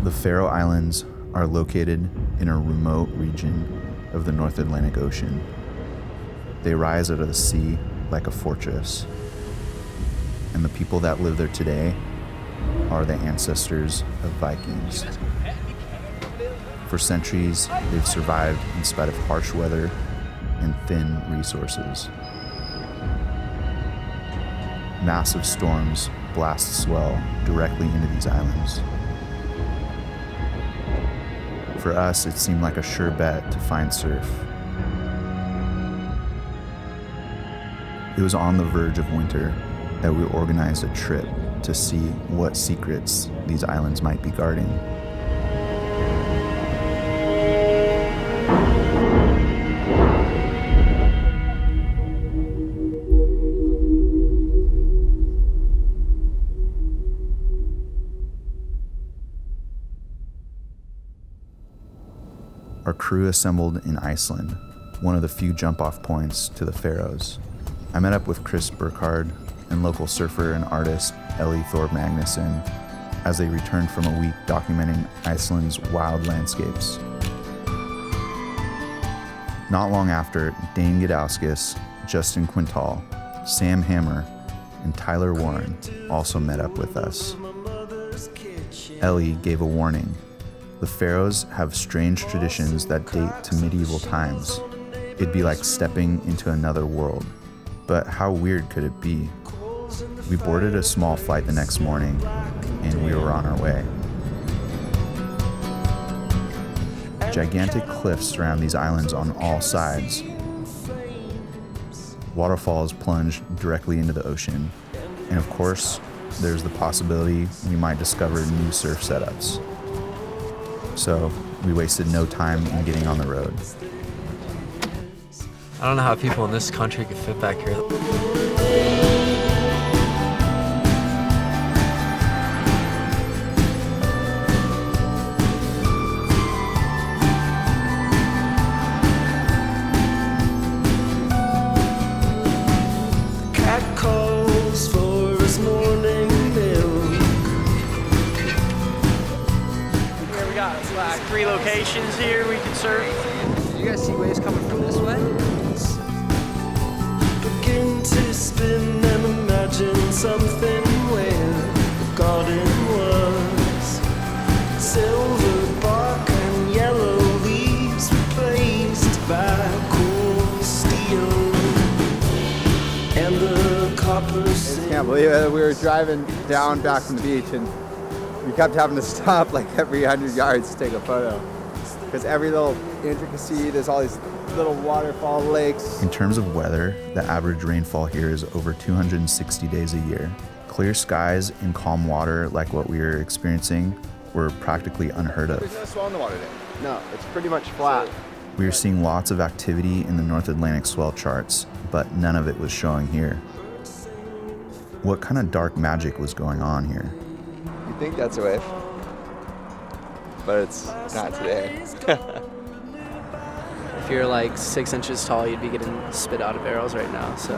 The Faroe Islands are located in a remote region of the North Atlantic Ocean. They rise out of the sea like a fortress. And the people that live there today are the ancestors of Vikings. For centuries, they've survived in spite of harsh weather and thin resources. Massive storms blast swell directly into these islands. For us, it seemed like a sure bet to find surf. It was on the verge of winter that we organized a trip to see what secrets these islands might be guarding. Our crew assembled in Iceland, one of the few jump-off points to the Faroes. I met up with Chris Burkard and local surfer and artist Ellie Thor Magnuson as they returned from a week documenting Iceland's wild landscapes. Not long after, Dane Gudauskas, Justin Quintal, Sam Hammer, and Tyler Warren also met up with us. Ellie gave a warning. The Faroes have strange traditions that date to medieval times. It'd be like stepping into another world. But how weird could it be? We boarded a small flight the next morning, and we were on our way. Gigantic cliffs surround these islands on all sides. Waterfalls plunge directly into the ocean, and of course, there's the possibility we might discover new surf setups. So we wasted no time in getting on the road. I don't know how people in this country could fit back here. Cat calls for his morning milk. Here we got like 3 locations here we can surf. Did you guys see waves coming from this way? Begin to spin and imagine something where the garden was. Silver bark and yellow leaves replaced by cool steel. And the copper I can't believe it. We were driving down back from the beach and we kept having to stop like every 100 yards to take a photo. Because every little intricacy, there's all these little waterfall lakes. In terms of weather, the average rainfall here is over 260 days a year. Clear skies and calm water like what we were experiencing were practically unheard of. There's no swell in the water today. No, it's pretty much flat. We were seeing lots of activity in the North Atlantic swell charts, but none of it was showing here. What kind of dark magic was going on here? You think that's a wave, but it's not today. If you're like 6 inches tall, you'd be getting spit out of barrels right now, so.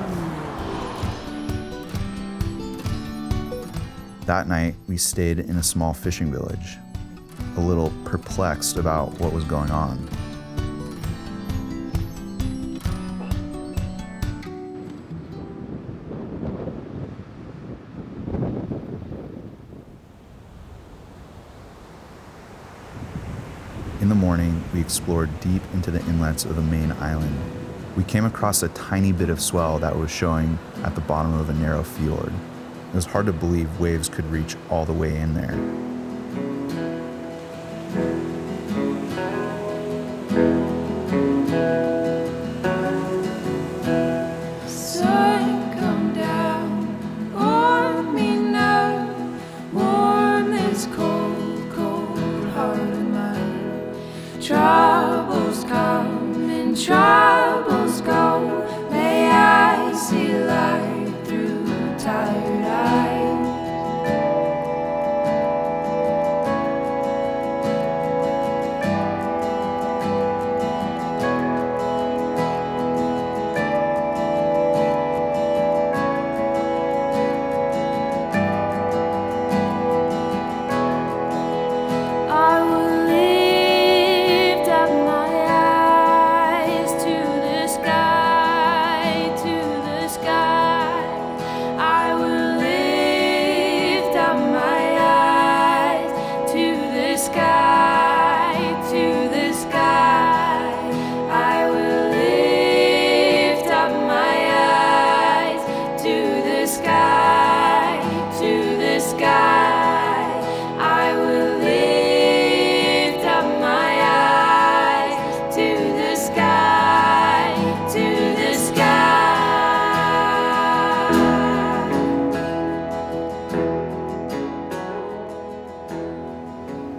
That night, we stayed in a small fishing village, a little perplexed about what was going on. In the morning, we explored deep into the inlets of the main island. We came across a tiny bit of swell that was showing at the bottom of a narrow fjord. It was hard to believe waves could reach all the way in there. Sun come down, warm me now, warm this cold, cold heart of mine. Troubles come and troubles go, may I see light through tired eyes.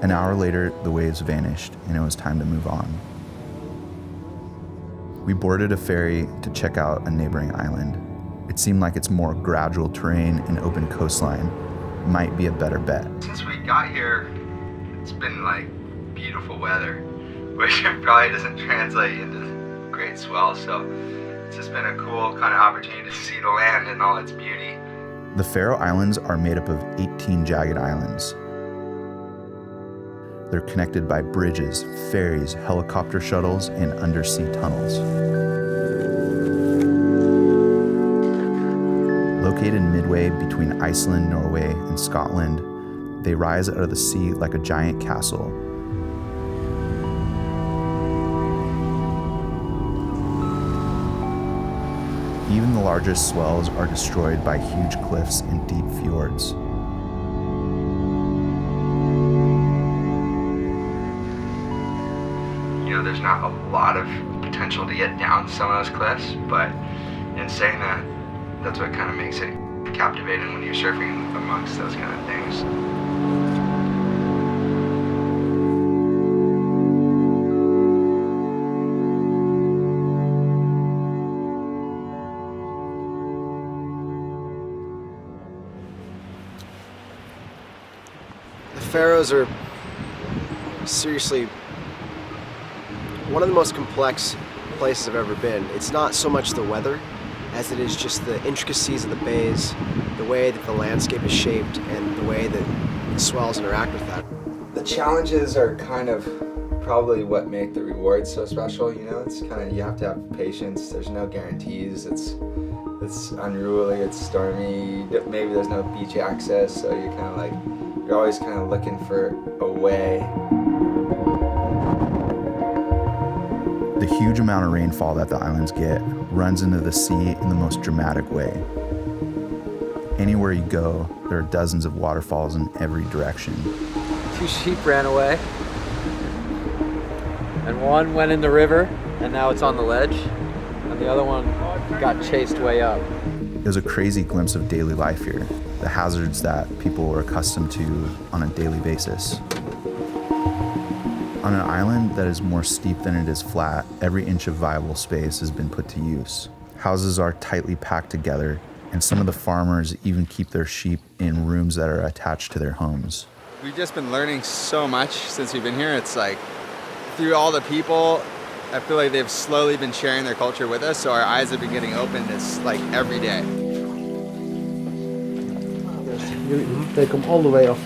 An hour later, the waves vanished, and it was time to move on. We boarded a ferry to check out a neighboring island. It seemed like its more gradual terrain and open coastline might be a better bet. Since we got here, it's been like beautiful weather, which probably doesn't translate into great swell, so it's just been a cool kind of opportunity to see the land in all its beauty. The Faroe Islands are made up of 18 jagged islands. They're connected by bridges, ferries, helicopter shuttles, and undersea tunnels. Located midway between Iceland, Norway, and Scotland, they rise out of the sea like a giant castle. Even the largest swells are destroyed by huge cliffs and deep fjords. You know, there's not a lot of potential to get down some of those cliffs, but in saying that, that's what kind of makes it captivating when you're surfing amongst those kind of things. The Faroes are seriously one of the most complex places I've ever been. It's not so much the weather as it is just the intricacies of the bays, the way that the landscape is shaped, and the way that the swells interact with that. The challenges are kind of probably what make the rewards so special, you know? It's kind of, you have to have patience, there's no guarantees, it's unruly, it's stormy, maybe there's no beach access, so you're kind of like, you're always kind of looking for a way. The huge amount of rainfall that the islands get runs into the sea in the most dramatic way. Anywhere you go, there are dozens of waterfalls in every direction. 2 sheep ran away, and one went in the river, and now it's on the ledge, and the other one got chased way up. It was a crazy glimpse of daily life here, the hazards that people were accustomed to on a daily basis. On an island that is more steep than it is flat, every inch of viable space has been put to use. Houses are tightly packed together, and some of the farmers even keep their sheep in rooms that are attached to their homes. We've just been learning so much since we've been here. It's like, through all the people, I feel like they've slowly been sharing their culture with us, so our eyes have been getting opened. It's like every day. They come all the way off.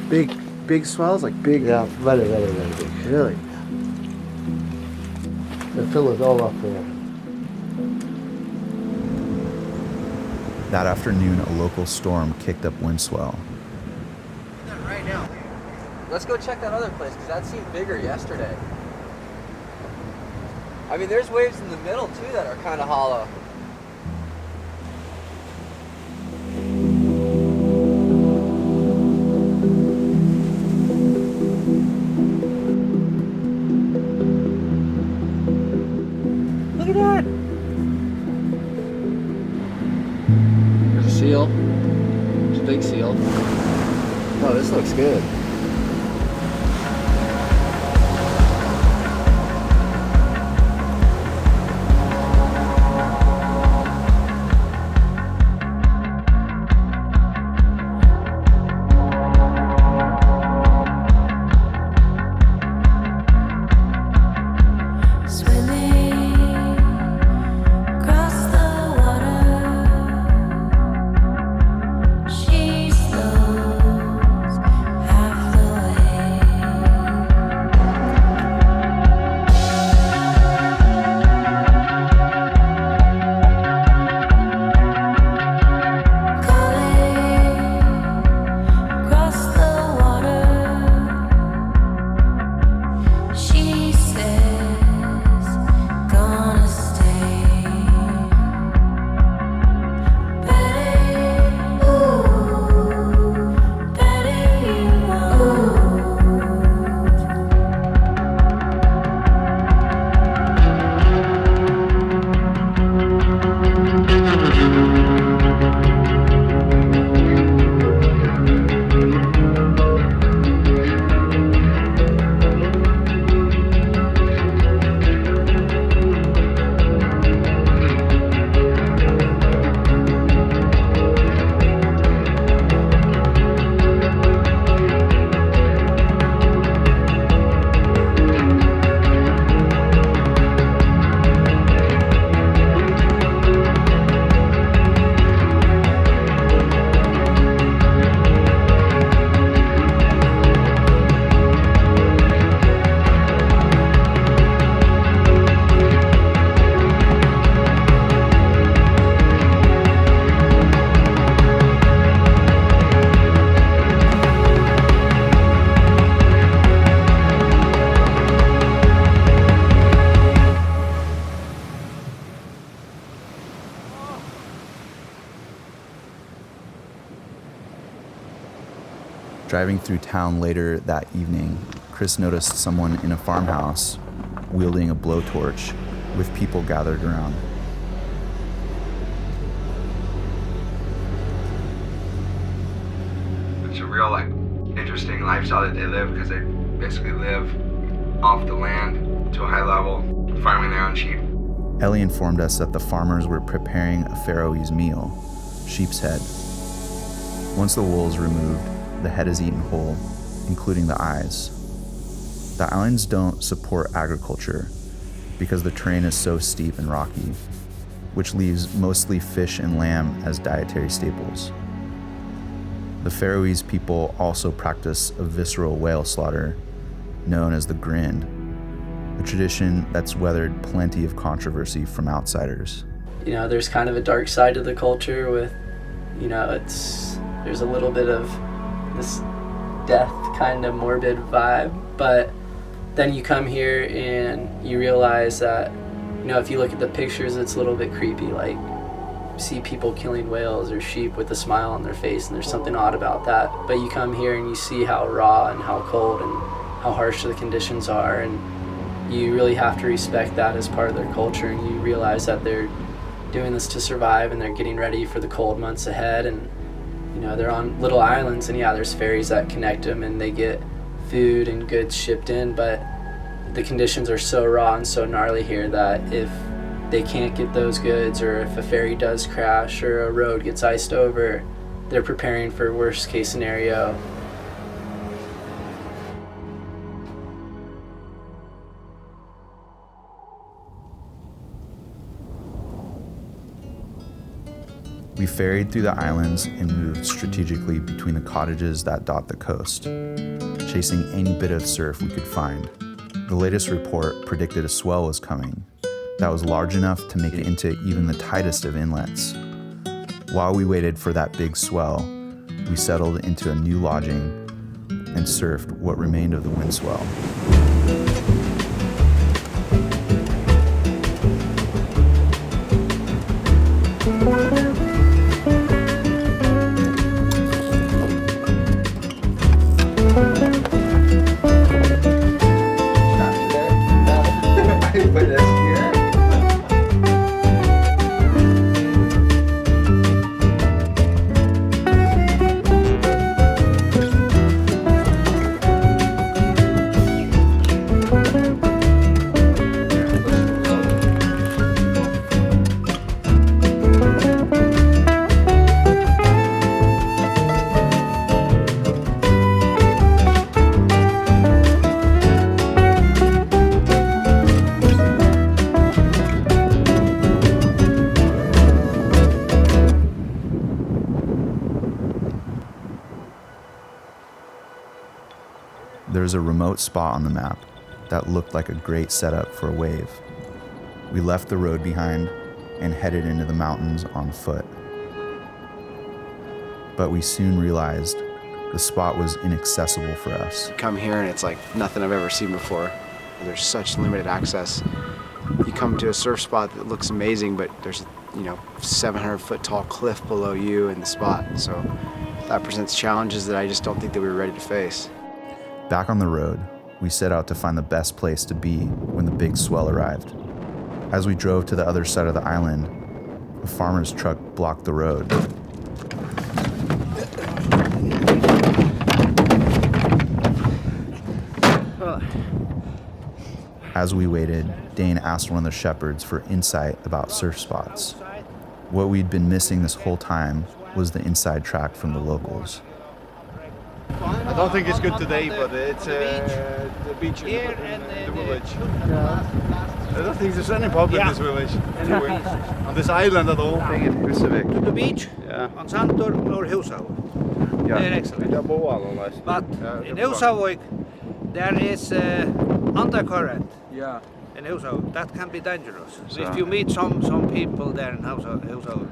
Big swells, like big? Yeah, very, very, very big. Really? They fill it all up there. That afternoon, a local storm kicked up wind swell. Right now. Let's go check that other place, because that seemed bigger yesterday. I mean, there's waves in the middle, too, that are kind of hollow. Look at that! There's a seal. There's a big seal. Oh, this looks good. She slows, half Driving through town later that evening, Chris noticed someone in a farmhouse wielding a blowtorch with people gathered around. It's a real interesting lifestyle that they live, because they basically live off the land to a high level, farming their own sheep. Ellie informed us that the farmers were preparing a Faroese meal, sheep's head. Once the wool is removed, the head is eaten whole, including the eyes. The islands don't support agriculture because the terrain is so steep and rocky, which leaves mostly fish and lamb as dietary staples. The Faroese people also practice a visceral whale slaughter known as the grind, a tradition that's weathered plenty of controversy from outsiders. You know, there's kind of a dark side to the culture with, you know, there's a little bit of this death kind of morbid vibe, but then you come here and you realize that, you know, if you look at the pictures, it's a little bit creepy. Like, see people killing whales or sheep with a smile on their face, and there's something odd about that. But you come here and you see how raw and how cold and how harsh the conditions are, and you really have to respect that as part of their culture, and you realize that they're doing this to survive and they're getting ready for the cold months ahead. And you know, they're on little islands, and yeah, there's ferries that connect them and they get food and goods shipped in, but the conditions are so raw and so gnarly here that if they can't get those goods, or if a ferry does crash or a road gets iced over, they're preparing for worst case scenario. We ferried through the islands and moved strategically between the cottages that dot the coast, chasing any bit of surf we could find. The latest report predicted a swell was coming that was large enough to make it into even the tightest of inlets. While we waited for that big swell, we settled into a new lodging and surfed what remained of the wind swell. There's a remote spot on the map that looked like a great setup for a wave. We left the road behind and headed into the mountains on foot. But we soon realized the spot was inaccessible for us. Come here and it's like nothing I've ever seen before. There's such limited access. You come to a surf spot that looks amazing, but there's, 700-foot tall cliff below you in the spot. So that presents challenges that I just don't think that we were ready to face. Back on the road, we set out to find the best place to be when the big swell arrived. As we drove to the other side of the island, a farmer's truck blocked the road. As we waited, Dane asked one of the shepherds for insight about surf spots. What we'd been missing this whole time was the inside track from the locals. I don't think it's good today, but it's the beach in the village. I don't think there's any problem in this village, anyway, on this island at all. To the beach, on Sandur or Húsavík. They're excellent. But in Húsavík, there is undercurrent. Yeah. In Húsavík, that can be dangerous. So if you meet some people there in Húsavík,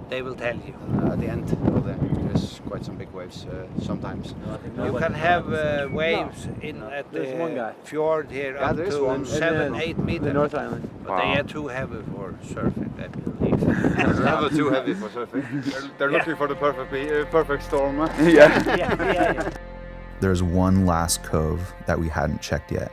they will tell you. At the end, there's quite some big waves sometimes. You can have waves at the fjord here up to 7-8 meters. The North Island. But they are too heavy for surfing, I believe. They're never too heavy for surfing. They're looking for the perfect storm. Yeah. there's one last cove that we hadn't checked yet.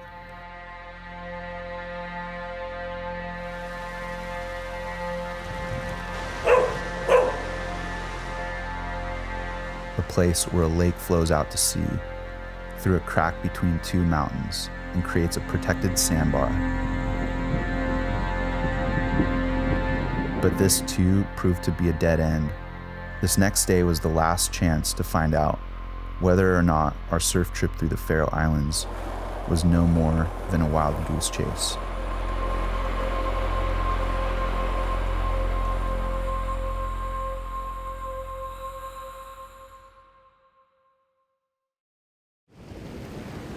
A place where a lake flows out to sea through a crack between two mountains and creates a protected sandbar. But this too proved to be a dead end. This next day was the last chance to find out whether or not our surf trip through the Faroe Islands was no more than a wild goose chase.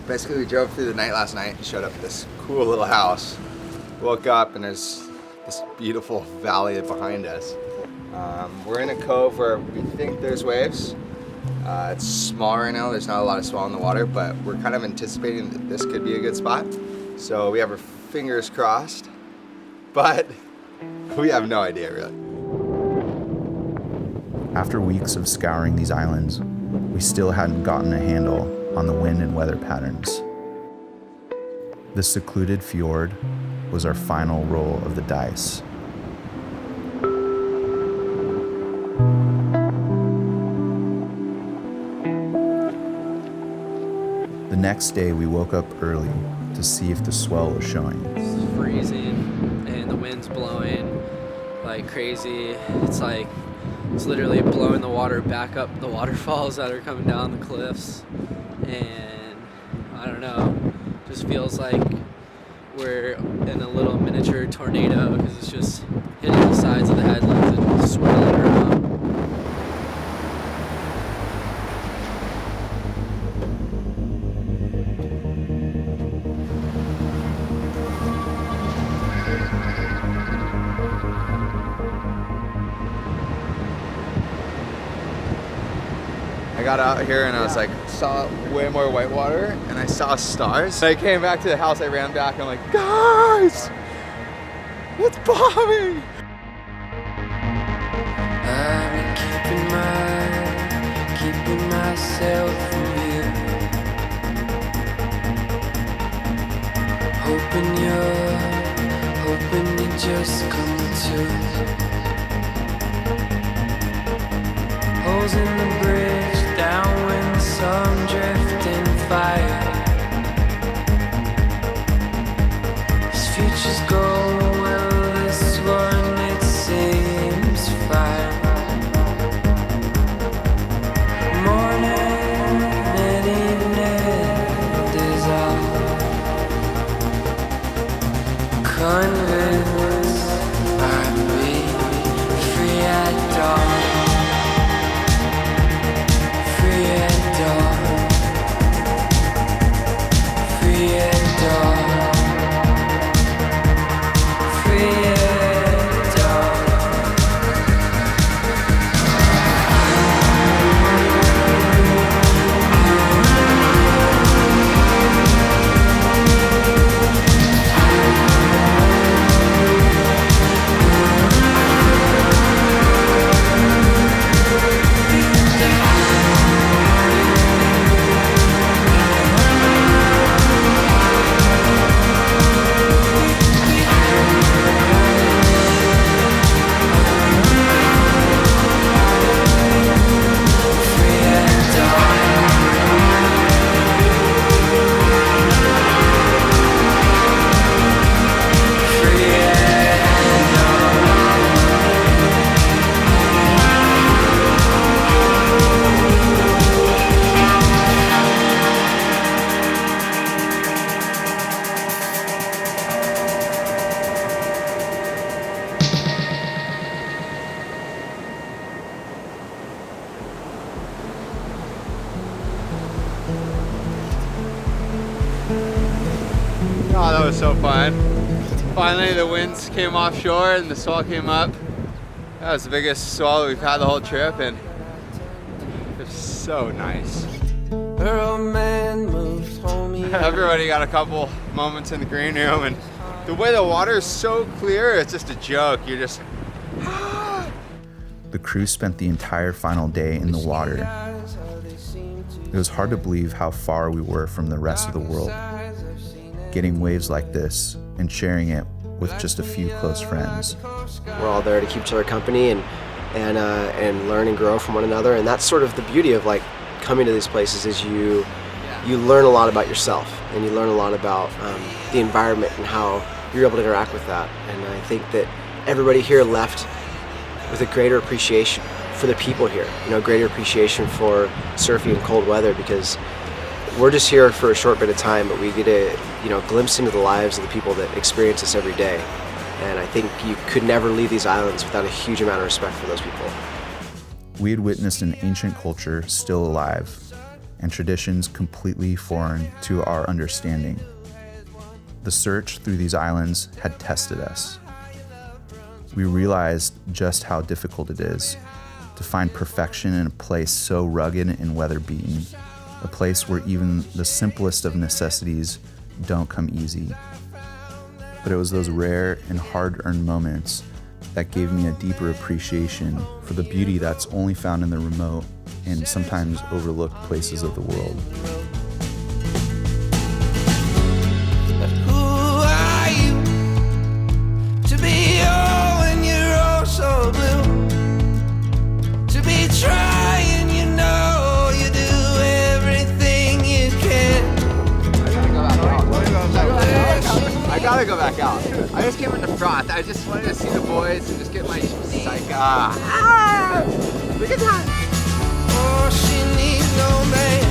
Basically, we drove through the night last night and showed up at this cool little house. Woke up and there's this beautiful valley behind us. We're in a cove where we think there's waves. It's small right now, there's not a lot of swell in the water, but we're kind of anticipating that this could be a good spot. So we have our fingers crossed, but we have no idea really. After weeks of scouring these islands, we still hadn't gotten a handle on the wind and weather patterns. The secluded fjord was our final roll of the dice. The next day we woke up early to see if the swell was showing. It's freezing and the wind's blowing like crazy. It's literally blowing the water back up the waterfalls that are coming down the cliffs. And I don't know, just feels like we're in a little miniature tornado because it's just hitting the sides of the headlands and swirling around. I got out here and I was like, saw way more whitewater and I saw stars. I came back to the house, I ran back, and I'm like, guys, it's bombing! I'm keeping myself from you. Hoping you just come to. Holes in the bridge, downwind, some drifting fire. This future's go well, this one it seems fine. Morning and evening dissolve. Convinced I'd be free at dawn. Oh, that was so fun. Finally the winds came offshore and the swell came up. That was the biggest swell that we've had the whole trip, and it was so nice. Her old man moved home. Everybody got a couple moments in the green room, and the way the water is so clear, it's just a joke. You're just... The crew spent the entire final day in the water, It was hard to believe how far we were from the rest of the world, getting waves like this and sharing it with just a few close friends. We're all there to keep each other company and learn and grow from one another, and that's sort of the beauty of like coming to these places is you learn a lot about yourself, and you learn a lot about the environment and how you're able to interact with that. And I think that everybody here left with a greater appreciation for the people here, greater appreciation for surfing in cold weather, because we're just here for a short bit of time, but we get a glimpse into the lives of the people that experience this every day. And I think you could never leave these islands without a huge amount of respect for those people. We had witnessed an ancient culture still alive, and traditions completely foreign to our understanding. The search through these islands had tested us. We realized just how difficult it is to find perfection in a place so rugged and weather-beaten, a place where even the simplest of necessities don't come easy. But it was those rare and hard-earned moments that gave me a deeper appreciation for the beauty that's only found in the remote and sometimes overlooked places of the world. But who are you to be oh when you're oh so blue? To be trying, you do everything you can. I gotta go back out. I just came in the front. I just wanted to see the boys and just get my psych. Look at that. Oh, she needs no man.